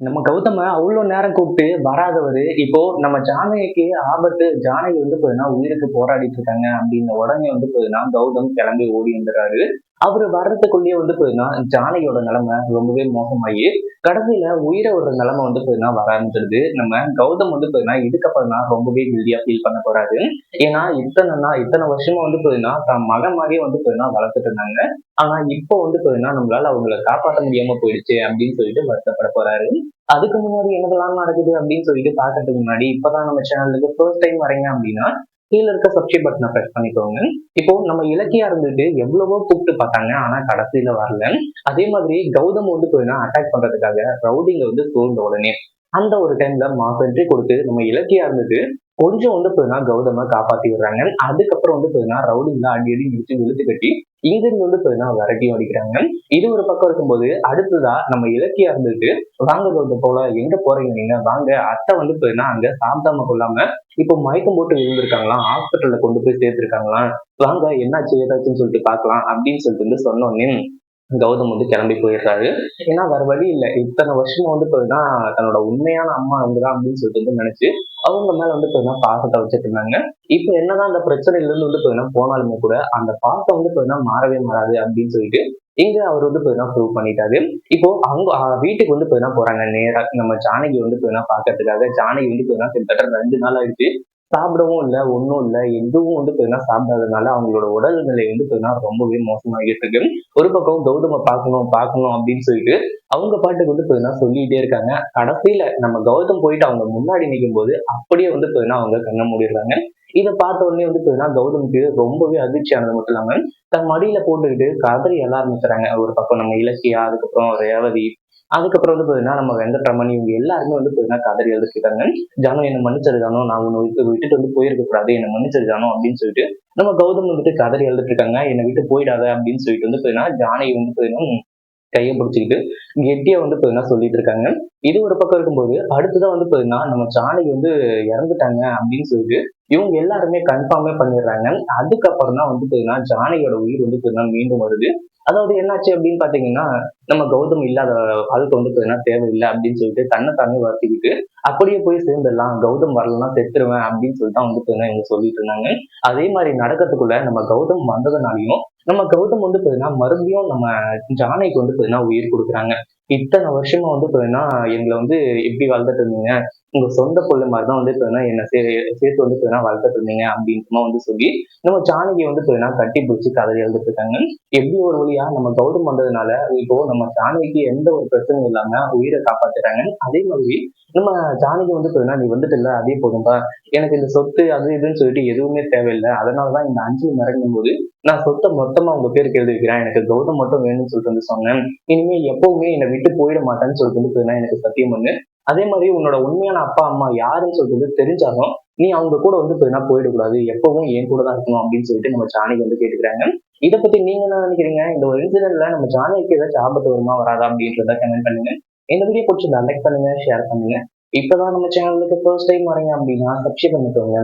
நம்ம கௌதம அவ்ளோ நேரம் கூப்பிட்டு வராதவரு, இப்போ நம்ம ஜானகிக்கு ஆபத்து. ஜானகி வந்து பார்த்தீங்கன்னா உயிருக்கு போராடிட்டு இருக்காங்க அப்படின்ன உடனே வந்து பார்த்தீங்கன்னா, கௌதம் கிளம்பி ஓடி வந்துடுறாரு. அவரு வர்றதுக்குள்ளேயே வந்து பார்த்தீங்கன்னா, ஜானகியோட நிலைமை ரொம்பவே மோசமாயி, கடைசியில உயிர விடுற நிலைமை வந்து பார்த்தீங்கன்னா வர ஆரம்பிச்சிடுது. நம்ம கௌதம் வந்து பார்த்தீங்கன்னா, இதுக்கப்புறம் தான் ரொம்பவே கில்டியா ஃபீல் பண்ண போறாரு. ஏன்னா, இத்தன வருஷமா வந்து பார்த்தீங்கன்னா, தன் மகன் மாரியே வந்து பார்த்தீங்கன்னா வளர்த்துட்டு இருந்தாங்க. ஆனா, இப்போ வந்து பார்த்தீங்கன்னா, நம்மளால அவங்கள காப்பாத்த முடியாம போயிடுச்சே அப்படின்னு சொல்லிட்டு வருத்தப்பட போறாரு. அதுக்கு முன்னாடி என்னதெல்லாம் நடக்குது அப்படின்னு சொல்லிட்டு பார்க்கறதுக்கு முன்னாடி, இப்பதான் நம்ம சேனலுக்கு ஃபர்ஸ்ட் டைம் வரீங்க அப்படின்னா, கீழ இருக்க சப்ஸ்கிரைப் பட்டன பிரஸ் பண்ணிக்கோங்க. இப்போ நம்ம இலக்கியா இருந்துட்டு எவ்வளவோ கூப்பிட்டு பார்த்தாங்க. ஆனா கடைசியில வரல. அதே மாதிரி கௌதம் வந்து பார்த்தீங்கன்னா, அட்டாக் பண்றதுக்காக ரவுடிங்க வந்து சூழ்ந்த உடனே, அந்த ஒரு டைம்ல மாஸ் என்ட்ரி கொடுத்து நம்ம இலக்கியா இருந்துட்டு கொஞ்சம் வந்து பார்த்தீங்கன்னா கௌதம காப்பாத்தி விடுறாங்க. அதுக்கப்புறம் வந்து பார்த்தீங்கன்னா, ரவுடிங்கள அடி அடி இடிச்சு இழுத்து கட்டி, இங்கிருந்து வந்து பார்த்தீங்கன்னா விரட்டியும் அடிக்கிறாங்க. இது ஒரு பக்கம் இருக்கும்போது, அடுத்ததா நம்ம இலக்கியா இருந்துட்டு, "வாங்க கௌதம் போலாம். எங்க போறீங்க நீங்க? வாங்க. அத்தை வந்து பார்த்தீங்கன்னா அங்க சாப்பிடாம கொள்ளாம இப்போ மயக்கம் போட்டு விழுந்திருக்காங்களாம். ஹாஸ்பிட்டல்ல கொண்டு போய் சேர்த்திருக்காங்களாம். வாங்க என்னாச்சு ஏதாச்சுன்னு சொல்லிட்டு பார்க்கலாம்." அப்படின்னு சொல்லிட்டு வந்து சொன்ன உடனே கௌதம் வந்து கிளம்பி போயிடுறாரு. ஏன்னா வேற வழி இல்ல. இத்தனை வருஷமா வந்து பார்த்தீங்கன்னா, தன்னோட உண்மையான அம்மா அவங்கதான் அப்படின்னு சொல்லிட்டு வந்து நினைச்சு, அவங்க மேல வந்து பார்த்தீங்கன்னா பாசத்த வச்சுட்டு இருந்தாங்க. இப்ப என்னதான் அந்த பிரச்சனையில இருந்து வந்து பார்த்தீங்கன்னா போனாலுமே கூட, அந்த பாசம் வந்து பார்த்தீங்கன்னா மாறவே மாறாது அப்படின்னு சொல்லிட்டு, இங்க அவர் வந்து பார்த்தீங்கன்னா ப்ரூவ் பண்ணிட்டாரு. இப்போ அவங்க வீட்டுக்கு வந்து பார்த்தீங்கன்னா போறாங்க நேரா. நம்ம ஜானகி வந்து பார்த்தீங்கன்னா பார்க்கறதுக்காக. ஜானகி வந்து பார்த்தீங்கன்னா கிட்டத்தட்ட 2 நாள் ஆயிடுச்சு. சாப்பிடவும் இல்ல, ஒண்ணும் இல்ல. எதுவும் வந்து பார்த்தீங்கன்னா சாப்பிடாதனால அவங்களோட உடல்நிலை வந்து பார்த்தீங்கன்னா ரொம்பவே மோசமாகிட்டு இருக்கு. ஒரு பக்கம் கௌதம பார்க்கணும், பார்க்கணும் அப்படின்னு சொல்லிட்டு அவங்க பாட்டுக்கு வந்து பார்த்தீங்கன்னா சொல்லிட்டே இருக்காங்க. கடைசியில நம்ம கௌதம் போயிட்டு அவங்க முன்னாடி நிக்கும்போது, அப்படியே வந்து பார்த்தீங்கன்னா அவங்க கண்ண மூடிடுறாங்க. இத பார்த்த உடனே வந்து பார்த்தீங்கன்னா கௌதமுக்கு ரொம்பவே அதிர்ச்சி ஆனது மட்டும் இல்லாம, தன் மடியில போட்டுக்கிட்டு கதறி எழ ஆரம்பிச்சுறாங்க. ஒரு பக்கம் நம்ம இலக்கியா, அதுக்கப்புறம் ரேவதி, அதுக்கப்புறம் வந்து பார்த்தீங்கன்னா நம்ம வெங்கட்ரமணி இவங்க எல்லாருமே வந்து பார்த்தீங்கன்னா கதறி அழுதுருக்காங்க. "ஜானு என்ன மன்னிச்சிடு ஜானு. நான் உன்ன விட்டுட்டு வந்து போயிருக்க கூடாது. என்ன மன்னிச்சிடு ஜானு" அப்படின்னு சொல்லிட்டு நம்ம கௌதம் வந்துட்டு கதறி அழுதுட்டு இருக்காங்க. "என்னை விட்டு போயிடாத" அப்படின்னு சொல்லிட்டு வந்து பார்த்தீங்கன்னா ஜானகி வந்து பார்த்தீங்கன்னா கைய பிடிச்சுக்கிட்டு கெட்டியா வந்து பார்த்தீங்கன்னா சொல்லிட்டு இருக்காங்க. இது ஒரு பக்கம் இருக்கும்போது, அடுத்ததா வந்து பார்த்தீங்கன்னா, நம்ம ஜானகி வந்து இறந்துட்டாங்க அப்படின்னு சொல்லிட்டு, இவங்க எல்லாருமே கன்ஃபார்மே பண்ணிடுறாங்க. அதுக்கப்புறம் தான் வந்து பார்த்தீங்கன்னா, ஜானகியோட உயிர் வந்து பார்த்தீங்கன்னா மீண்டும் வருது. அதாவது என்னாச்சு அப்படின்னு பார்த்தீங்கன்னா, நம்ம கௌதம் இல்லாத வாழ்க்கை வந்து பார்த்தீங்கன்னா தேவையில்ல அப்படின்னு சொல்லிட்டு தன்ன தானே வருத்திக்கிட்டு, அப்படியே போய் சேர்ந்துடலாம். கௌதம் வரலன்னா செத்துருவேன் அப்படின்னு சொல்லிட்டு தான் வந்து பார்த்தீங்கன்னா இவங்க சொல்லிட்டு இருந்தாங்க. அதே மாரி நடக்கிறதுக்குள்ள நம்ம கௌதம் வந்ததுனாலயும், நம்ம கௌதம் வந்து பார்த்தீங்கன்னா மறுபடியும் நம்ம ஜானகிக்கு வந்து பார்த்தீங்கன்னா உயிர் குடுக்குறாங்க. இத்தன வருஷமா வந்து பார்த்தீங்கன்னா, எங்கள வந்து எப்படி வளர்த்துட்டு இருந்தீங்க? உங்க சொந்த புள்ள மாரி தான் வந்து பார்த்தீங்கன்னா, என்ன சேர்த்து வந்து பார்த்தீங்கன்னா வளர்த்துட்டு இருந்தீங்க அப்படின்ட்டுமா வந்து சொல்லி, நம்ம ஜானகிய வந்து பார்த்தீங்கன்னா கட்டி பிடிச்சு கதறி அழுதுட்டு இருக்காங்க. எப்படி ஒரு வழியா நம்ம கௌதம் வந்ததுனால, இப்போ நம்ம ஜானகிக்கு எந்த ஒரு பிரச்சனையும் இல்லாம உயிர காப்பாத்திட்டாங்க. அதே மாதிரி நம்ம ஜானகி வந்து பார்த்தீங்கன்னா, "நீ வந்துட்டல்ல அதே போதும்பா. எனக்கு இந்த சொத்து அது இதுன்னு சொல்லிட்டு எதுவுமே தேவையில்ல. அதனால தான் இந்த அஞ்சலி மறைக்கும்போது, நான் சொத்த மொத்தமா உங்க பேருக்கு எழுதி வைக்கிறேன். எனக்கு கௌதம் மட்டும் வேணும்னு சொல்லிட்டு வந்து சொன்னேன். இனிமே எப்பவுமே என்னை விட்டு போயிட மாட்டேன்னு சொல்லிட்டு வந்து பார்த்தீங்கன்னா எனக்கு சத்தியம் பண்ணு. அதே மாதிரி உன்னோட உண்மையான அப்பா, அம்மா யாருன்னு சொல்லிட்டு வந்து தெரிஞ்சாலும், நீ அவங்க கூட வந்து பார்த்தீங்கன்னா போயிடக்கூடாது. எப்பவும் என் கூட தான் இருக்கணும்" அப்படின்னு சொல்லிட்டு நம்ம ஜானகி வந்து கேட்டுக்கிறாங்க. இத பத்தி நீங்க என்ன நினைக்கிறீங்க? இந்த ஒரு இன்சிடென்ட்ல நம்ம ஜானகிக்கு ஏதாச்சும் ஆபத்து வருமா? வராதா? அப்படின்றத கமெண்ட் பண்ணுங்க. இந்த வீடியோ பிடிச்சிருந்தா லைக் பண்ணுங்க, ஷேர் பண்ணுங்க. இப்பதான் நம்ம சேனலுக்கு ஃபர்ஸ்ட் டைம் வரீங்க அப்படின்னா சப்ஸ்கிரைப் பண்ணிக்கோங்க.